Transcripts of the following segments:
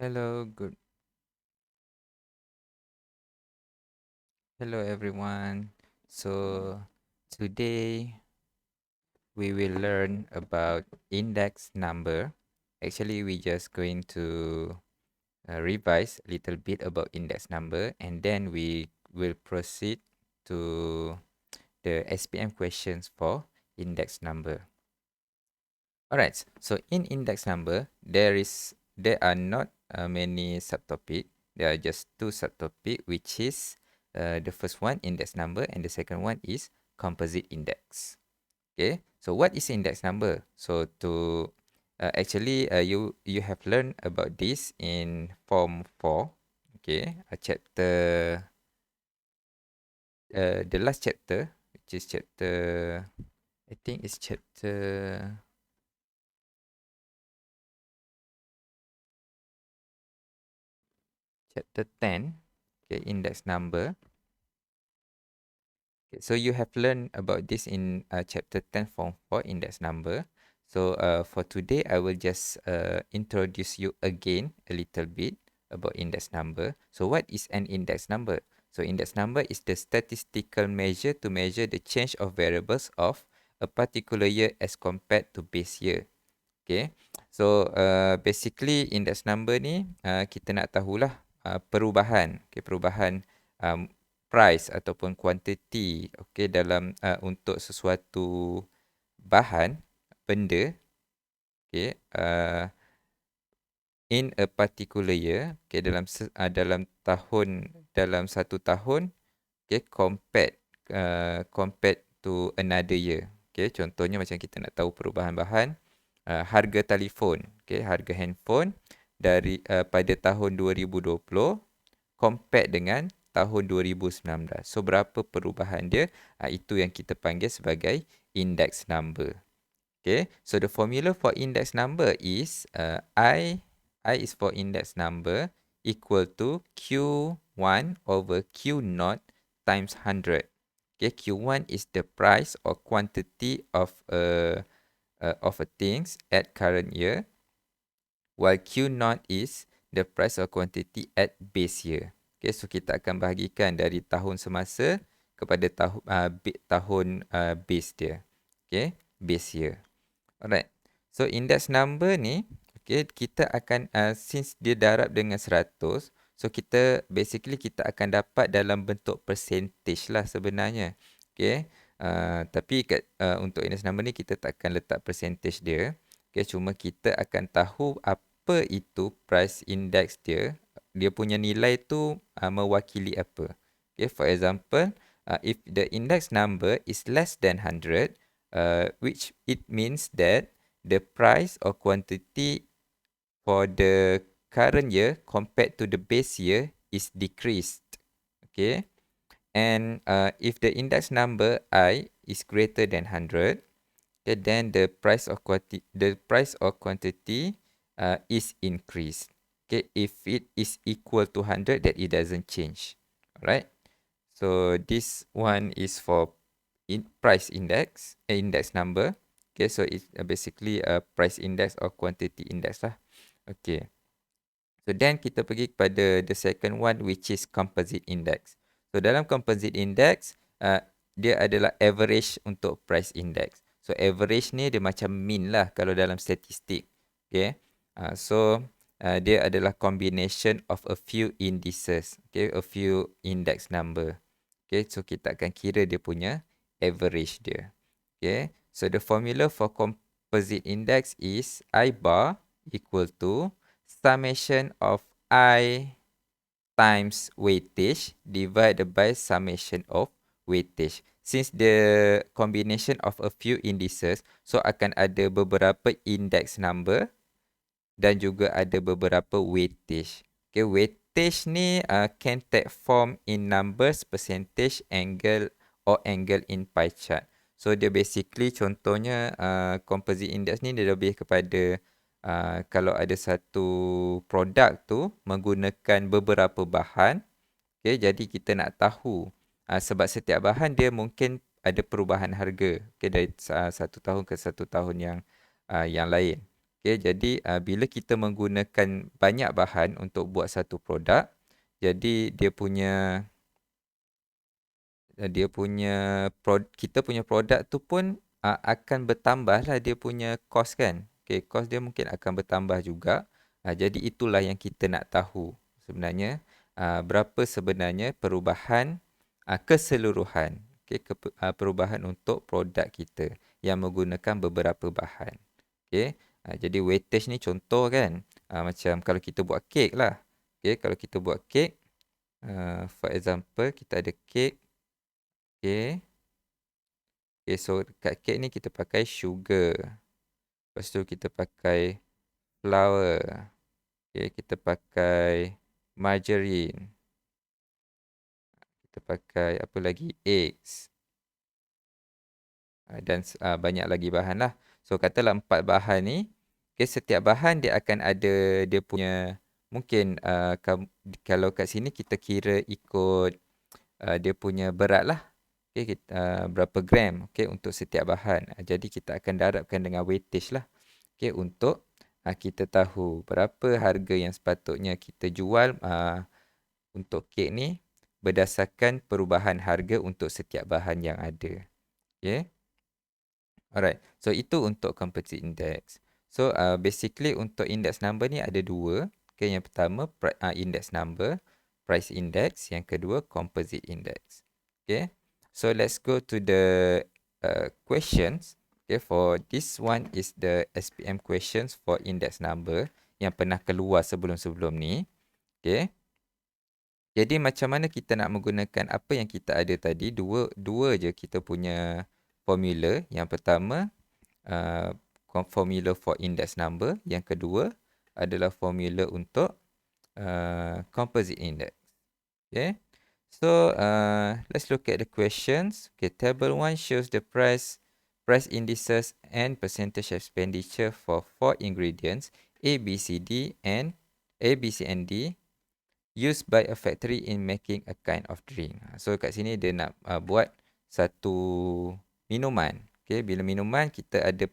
Hello, good. Hello, everyone. So today we will learn about index number. Actually, we just going to revise a little bit about index number, and then we will proceed to the SPM questions for index number. Alright. So in index number, there are not many subtopic. There are just two subtopic, which is the first one index number, and the second one is composite index. Okay. So what is index number? So to you have learned about this in form 4. Okay. A chapter the last chapter, which is chapter, I think it's chapter 10. Okay, index number. Okay, so you have learned about this in chapter 10 form 4 index number. So for today, I will just introduce you again a little bit about index number. So what is an index number? So index number is the statistical measure to measure the change of variables of a particular year as compared to base year. Okay. So basically index number ni kita nak tahulah perubahan, okay, perubahan um, price ataupun quantity, okay, dalam untuk sesuatu bahan benda, okay, in a particular year, okay, dalam satu tahun, okay, compared to another year. Okay, contohnya macam kita nak tahu perubahan bahan, harga telefon, okay, harga handphone dari pada tahun 2020 compare dengan tahun 2019. So berapa perubahan dia? Itu yang kita panggil sebagai index number. Okay, so the formula for index number is I is for index number equal to Q1 over Q0 times 100. Okay, Q1 is the price or quantity of a things at current year, while Q0 is the price or quantity at base year. Okay, so kita akan bahagikan dari tahun semasa kepada tahun base dia. Okay, base year. Alright. So index number ni, okay, kita akan since dia darab dengan 100, so kita akan dapat dalam bentuk percentage lah sebenarnya. Okay. Tapi untuk index number ni kita tak akan letak percentage dia. Okay, cuma kita akan tahu apa itu price index dia. Dia punya nilai tu mewakili apa. Okay, for example, if the index number is less than 100, which it means that the price or quantity for the current year compared to the base year is decreased. Okay. And if the index number I is greater than 100, okay, then the price or quantity is increased. Okay, if it is equal to 100, that it doesn't change. Alright. So this one is for price index, index number. Okay, so it's basically a price index or quantity index lah. Okay. So then kita pergi kepada the second one, which is composite index. So dalam composite index, dia adalah average untuk price index. So average ni dia macam mean lah kalau dalam statistik. Okay. So dia adalah combination of a few indices. Okay, a few index number. Okay, so kita akan kira dia punya average dia. Okay, so the formula for composite index is I bar equal to summation of I times weightage divided by summation of weightage. Since the combination of a few indices, so akan ada beberapa index number dan juga ada beberapa weightage. Okay, weightage ni can take form in numbers, percentage, angle or angle in pie chart. So dia basically contohnya composite index ni dia lebih kepada kalau ada satu produk tu menggunakan beberapa bahan. Okay, jadi kita nak tahu sebab setiap bahan dia mungkin ada perubahan harga, okay, dari satu tahun ke satu tahun yang lain. Okay, jadi bila kita menggunakan banyak bahan untuk buat satu produk, jadi kita punya produk tu pun akan bertambah lah dia punya cost kan. Okay, cost dia mungkin akan bertambah juga. Jadi itulah yang kita nak tahu sebenarnya berapa sebenarnya perubahan keseluruhan. Okay, perubahan untuk produk kita yang menggunakan beberapa bahan. Okay, jadi weightage ni contoh kan. Macam kalau kita buat kek lah. Okay, kalau kita buat kek, for example kita ada kek. Okay. Okay, so kat kek ni kita pakai sugar. Lepas tu kita pakai flour. Okay, kita pakai margarine. Kita pakai apa lagi? Eggs. Dan banyak lagi bahan lah. So katalah 4 bahan ni. Okay, setiap bahan dia akan ada dia punya. Mungkin kalau kat sini kita kira ikut dia punya berat lah. Okay, berapa gram untuk setiap bahan. Jadi kita akan darabkan dengan weightage lah. Okay, untuk kita tahu berapa harga yang sepatutnya kita jual untuk kek ni berdasarkan perubahan harga untuk setiap bahan yang ada. Okay. Alright. So itu untuk composite index. So basically untuk index number ni ada dua. Okay, yang pertama index number, price index. Yang kedua composite index. Okay. So let's go to the questions. Okay, for this one is the SPM questions for index number yang pernah keluar sebelum-sebelum ni. Okay. Jadi macam mana kita nak menggunakan apa yang kita ada tadi? Dua je kita punya formula. Yang pertama, formula for index number. Yang kedua adalah formula untuk composite index. Okay. So let's look at the questions. Okay, table 1 shows the price indices and percentage expenditure for 4 ingredients A, B, C, D and D used by a factory in making a kind of drink. So kat sini dia nak buat satu minuman. Okay, bila minuman dia ada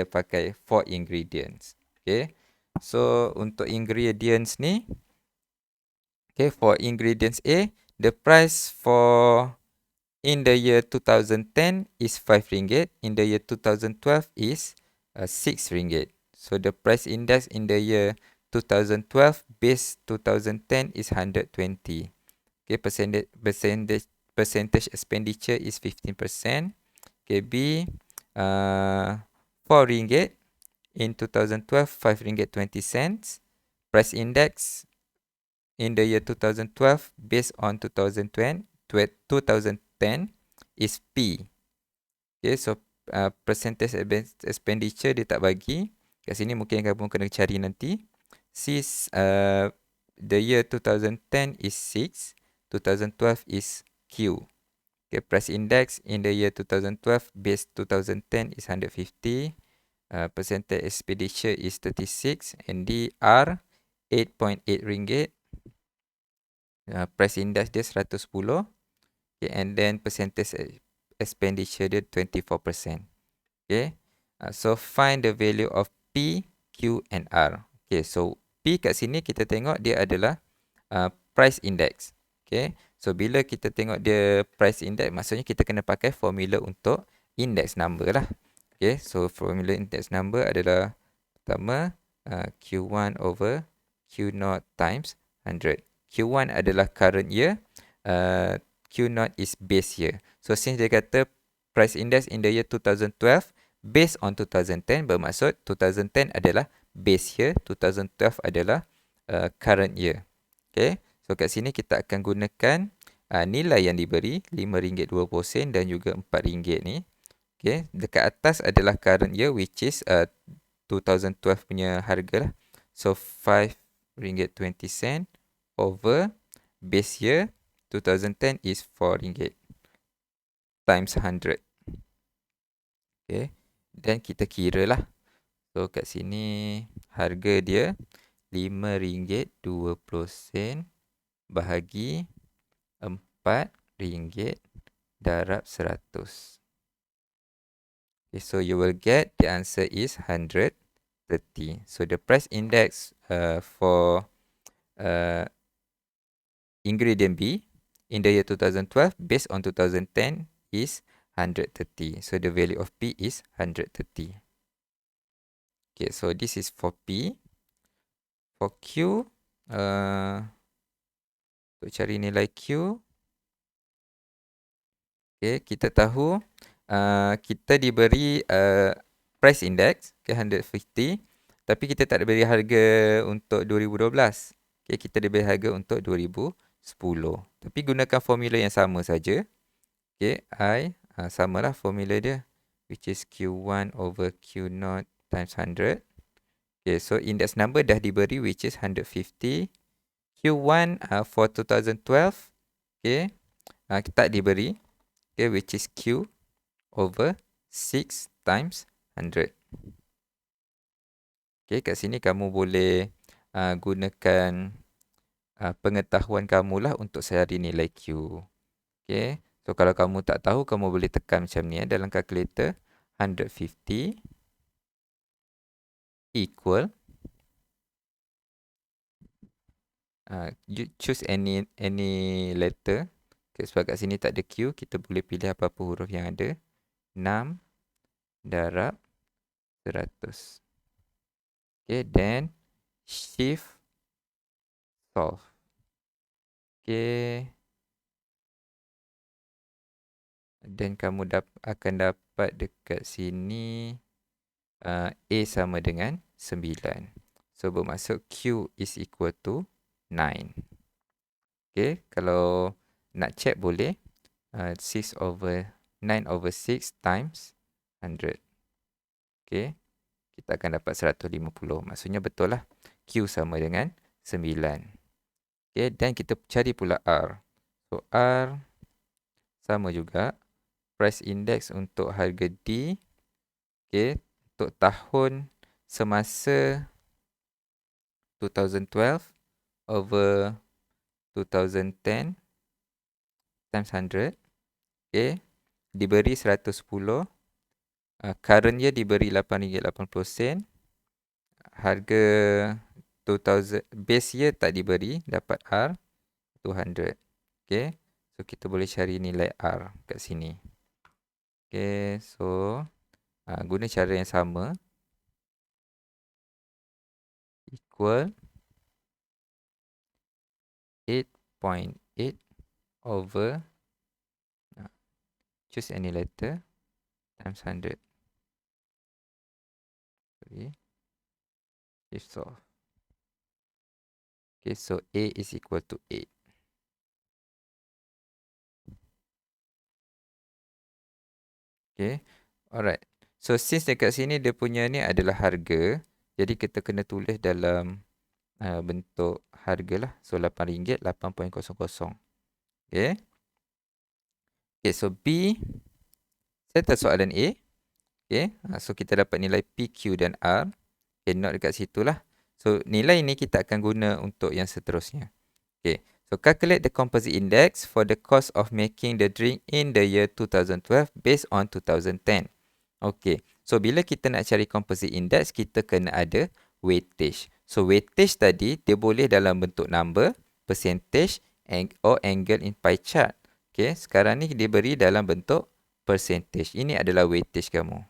pakai 4 ingredients. Okay. So untuk ingredients ni, okay, for ingredients A, the price for in the year 2010 is 5 ringgit. In the year 2012 is 6 ringgit. So the price index in the year 2012 base 2010 is 120. Okay, percentage expenditure is 15%. Okay, B 4 ringgit. In 2012, 5 ringgit 20 cents. Price index in the year 2012 based on 2010 is P. Okay, so percentage expenditure dia tak bagi. Kat sini mungkin kamu kena cari nanti. C, the year 2010 is 6. 2012 is Q. Okay, price index in the year 2012 base 2010 is 150. Percentage expenditure is 36 and D R 8.8 ringgit. Price index dia 110. Okay, and then percentage expenditure dia 24%. Okay. So find the value of P, Q and R. Okay, so P kat sini kita tengok dia adalah price index. Okay. So bila kita tengok dia price index, maksudnya kita kena pakai formula untuk index number lah. Okay, so formula index number adalah pertama Q1 over Q0 times 100. Q1 adalah current year, Q0 is base year. So since dia kata price index in the year 2012 based on 2010, bermaksud 2010 adalah base year, 2012 adalah current year. Okay, so kat sini kita akan gunakan nilai yang diberi RM5.20 dan juga RM4 ni. Okay, dekat atas adalah current year which is 2012 punya harga lah. So RM5.20 over base year 2010 is RM4 times 100. Okay, dan kita kira lah. So kat sini harga dia RM5.20 bahagi RM4 darab 100. Okay, so you will get the answer is 100 130. So the price index for ingredient B in the year 2012 based on 2010 is 130. So the value of P is 130. Okay, so this is for P. For Q, untuk cari nilai Q, okay, kita tahu kita diberi price index, okay, 150, tapi kita tak diberi harga untuk 2012. Okay, kita diberi harga untuk 2010. Tapi gunakan formula yang sama saja. Okay, I samalah formula dia, which is Q1 over Q0 times 100. Okay, so index number dah diberi, which is 150. Q1 for 2012, okay, tak diberi, okay, which is Q over 6 times 100. Okay, kat sini kamu boleh gunakan pengetahuan kamu lah untuk cari nilai Q. Okay, so kalau kamu tak tahu, kamu boleh tekan macam ni dalam kalkulator. 150 equal, you choose any letter. Okay, sebab kat sini tak ada Q, kita boleh pilih apa-apa huruf yang ada. 6 darab 100. Okay, then shift solve. Okay. Dan kamu akan dapat dekat sini A sama dengan 9. So bermaksud Q is equal to 9. Okay, kalau nak check boleh 6 over 9 over 6 times 100. Okay, kita akan dapat 150. Maksudnya betul lah. Q sama dengan 9. Okay, dan kita cari pula R. So R sama juga. Price index untuk harga D. Okay, untuk tahun semasa 2012 over 2010 times 100. Okay, diberi 110. Current year diberi RM8.80. Harga 2000 base year tak diberi, dapat R 200. Okay, so kita boleh cari nilai R kat sini. Okay, so guna cara yang sama. Equal 8.8 over, choose any letter, times 100. Sorry. Shift solve. Okay, so A is equal to 8. Okay, alright. So since dekat sini dia punya ni adalah harga, jadi kita kena tulis dalam bentuk harga lah. So RM8, 8.00. Okay. Okay, so B, settle soalan A. Okay, so kita dapat nilai P, Q dan R. Okay, note dekat situ lah. So nilai ni kita akan guna untuk yang seterusnya. Okay, so calculate the composite index for the cost of making the drink in the year 2012 based on 2010. Okay, so bila kita nak cari composite index, kita kena ada weightage. So weightage tadi, dia boleh dalam bentuk number, percentage or angle in pie chart. Okay, sekarang ni dia beri dalam bentuk percentage. Ini adalah weightage kamu.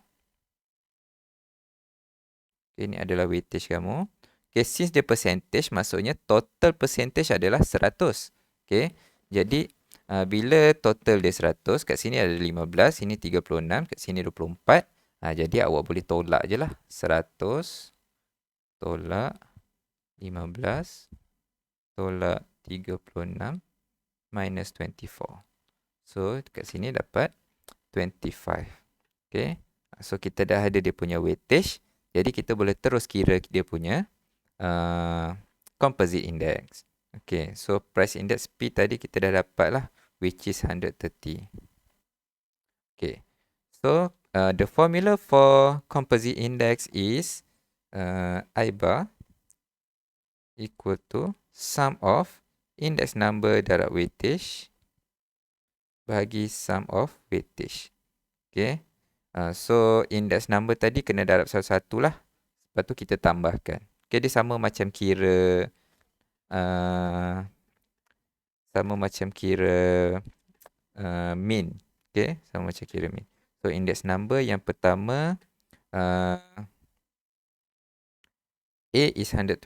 Okay, ini adalah weightage kamu. Okay, since dia percentage, maksudnya total percentage adalah 100. Okay, jadi bila total dia 100, kat sini ada 15, sini 36, kat sini 24. Jadi awak boleh tolak je lah. 100 tolak 15 tolak 36 minus 24. So, kat sini dapat 25. Okay, so kita dah ada dia punya weightage. Jadi, kita boleh terus kira dia punya composite index. Okay, so price index P tadi kita dah dapat lah, which is 130. Okay, so the formula for composite index is I bar equal to sum of index number darab weightage bagi sum of weightage. Okay, so index number tadi kena darab satu-satu lah. Lepas tu kita tambahkan. Okay, dia sama macam kira uh, mean. Okay, sama macam kira mean. So index number yang pertama A is 120.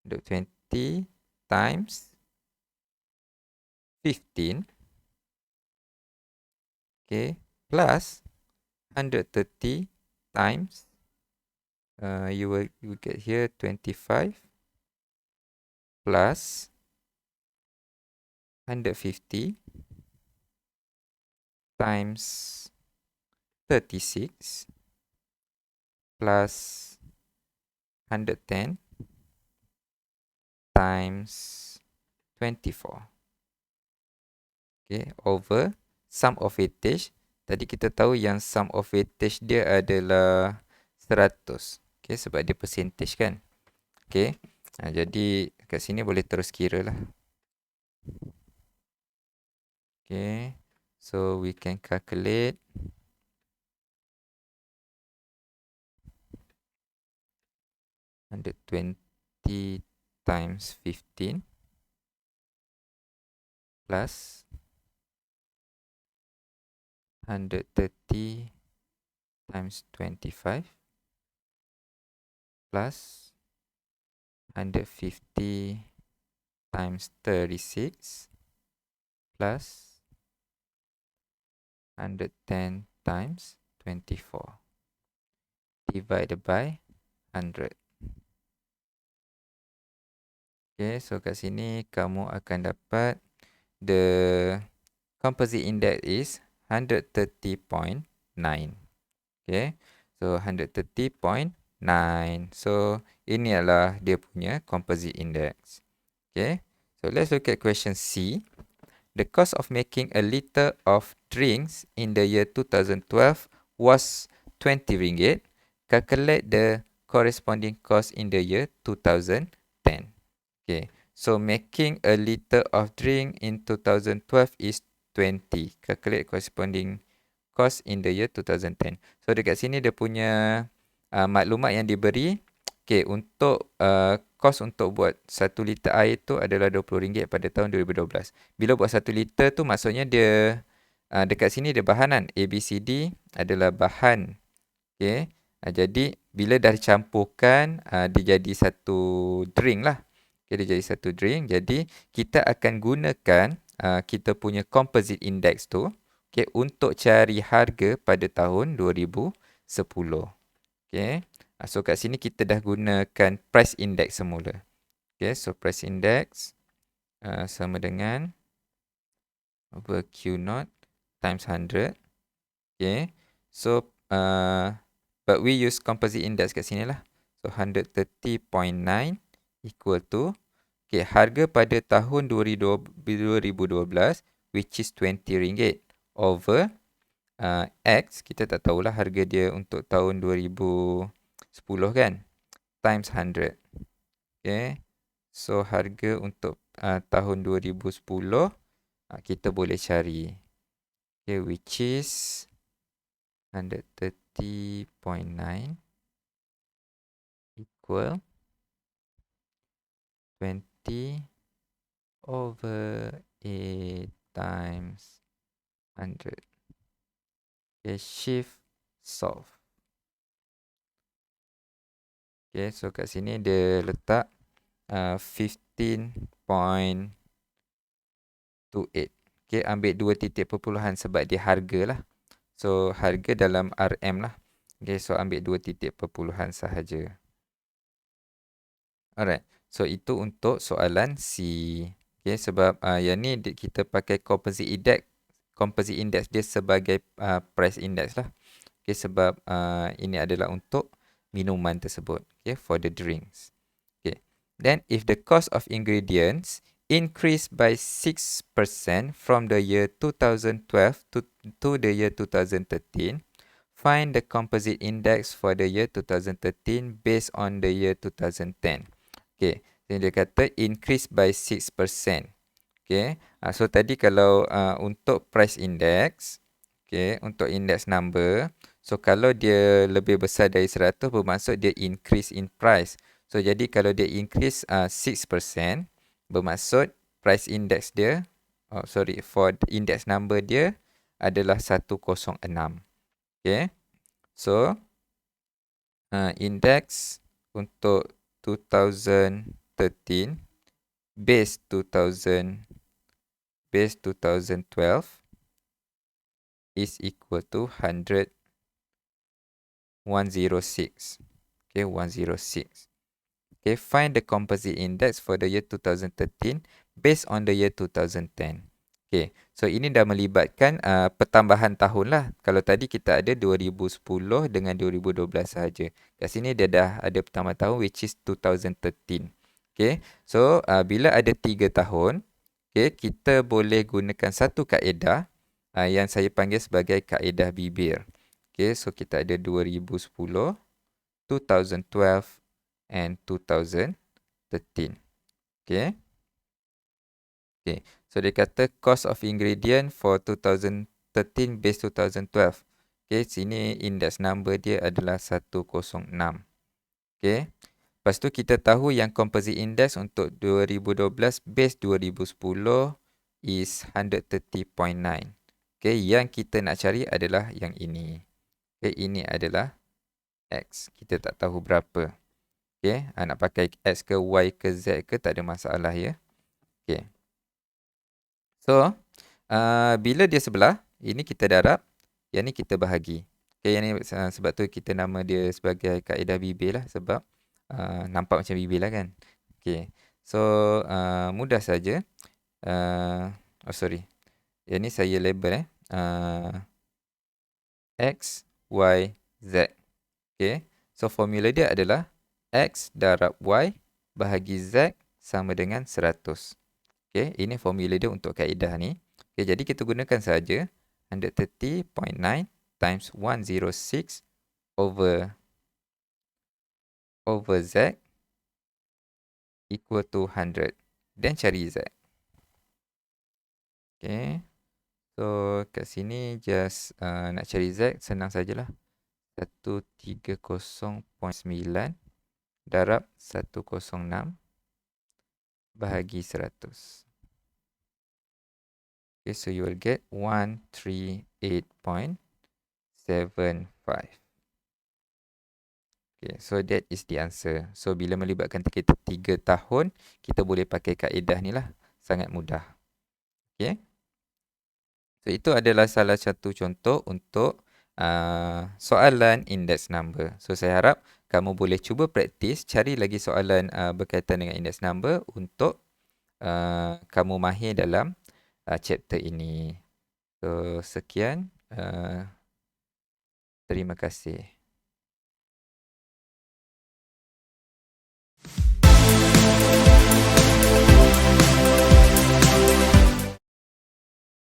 120 times 15. Okay, plus 130 times you will get here 25 plus 150 times 36 plus 110 times 24. Okay, over sum of weightage. Tadi kita tahu yang sum of weightage dia adalah 100. Okay, sebab dia percentage kan. Okay, jadi kat sini boleh terus kira lah. Okay, so we can calculate 120 times 15 plus 130 times 25 plus 150 times 36 plus 110 times 24 divided by 100. Okay, so kat sini kamu akan dapat the composite index is 130.9. Okay, so 130.9. So ini adalah dia punya composite index. Okay, so let's look at question C. The cost of making a liter of drinks in the year 2012 was 20 ringgit. Calculate the corresponding cost in the year 2010. Okay, so making a liter of drink in 2012 is 20. Calculate corresponding cost in the year 2010. So dekat sini dia punya maklumat yang diberi. Okay, untuk kos untuk buat 1 liter air tu adalah RM20 pada tahun 2012. Bila buat 1 liter tu maksudnya dia dekat sini dia bahanan A, B, C, D adalah bahan. Okay, jadi bila dah dicampurkan dia jadi satu drink lah. Okay, dia jadi satu drink. Jadi kita akan gunakan kita punya composite index tu, okay, untuk cari harga pada tahun 2010. Okay, so kat sini kita dah gunakan price index semula. Okay, so price index sama dengan over Q0 times 100. Okay, so but we use composite index kat sini lah. So 130.9 equal to, okay, harga pada tahun 2012 which is RM20 over X, kita tak tahulah harga dia untuk tahun 2010 kan, times 100. Okay, so harga untuk tahun 2010 kita boleh cari, okay, which is 130.9 equal 20 over A times 100. Okay, shift solve. Okay, so kat sini dia letak 15.28. Okay, ambil 2 titik perpuluhan sebab dia harga lah. So harga dalam RM lah. Okay, so ambil 2 titik perpuluhan sahaja. Alright, so itu untuk soalan C. Okay, sebab yang ni kita pakai composite index dia sebagai price index lah. Okay, sebab ini adalah untuk minuman tersebut. Okay, for the drinks. Okay, then if the cost of ingredients increased by 6% from the year 2012 to the year 2013, find the composite index for the year 2013 based on the year 2010. Okay, jadi dia kata increase by 6%. Okay, so tadi kalau untuk price index, okay, untuk index number, So, kalau dia lebih besar dari 100, bermaksud dia increase in price. So, jadi kalau dia increase 6%, bermaksud price index dia, for index number dia adalah 106. Okay. So, index untuk 2013 base 2012 is equal to 106. Okay, 106. Okay, find the composite index for the year 2013 based on the year 2010. Okay, so ini dah melibatkan pertambahan tahun lah. Kalau tadi kita ada 2010 dengan 2012 sahaja. Kat sini dia dah ada pertambahan tahun which is 2013. Okay, so bila ada 3 tahun, okay, kita boleh gunakan satu kaedah yang saya panggil sebagai kaedah bibir. Okay, so kita ada 2010, 2012 and 2013. Okay. Okay. So dia kata cost of ingredient for 2013 base 2012. Okay. Sini index number dia adalah 106. Okay. Lepas tu kita tahu yang composite index untuk 2012 base 2010 is 130.9. Okay. Yang kita nak cari adalah yang ini. Okay. Ini adalah X. Kita tak tahu berapa. Okay. Nak pakai X ke Y ke Z ke tak ada masalah ya. Okay. So, bila dia sebelah, ini kita darab, yang ni kita bahagi. Okay, yang ni sebab tu kita nama dia sebagai kaedah bibir lah. Sebab nampak macam bibir lah kan. Okay. So, mudah saja. Yang ni saya label X, Y, Z. Okay. So, formula dia adalah X darab Y bahagi Z sama dengan 100. Okay, ini formula dia untuk kaedah ni. Okay, jadi kita gunakan saja 130.9 times 106 over Z equal to 100. Dan cari Z. Okay. So, kat sini just nak cari Z, senang sajalah. 130.9 darab 106 bahagi 100. Okay, so you will get 138.75. Okay, so that is the answer. So, bila melibatkan kita 3 tahun, kita boleh pakai kaedah ni lah. Sangat mudah. Okay. So, itu adalah salah satu contoh untuk soalan index number. So, saya harap kamu boleh cuba praktis, cari lagi soalan berkaitan dengan index number untuk kamu mahir dalam chapter ini. So, sekian. Terima kasih.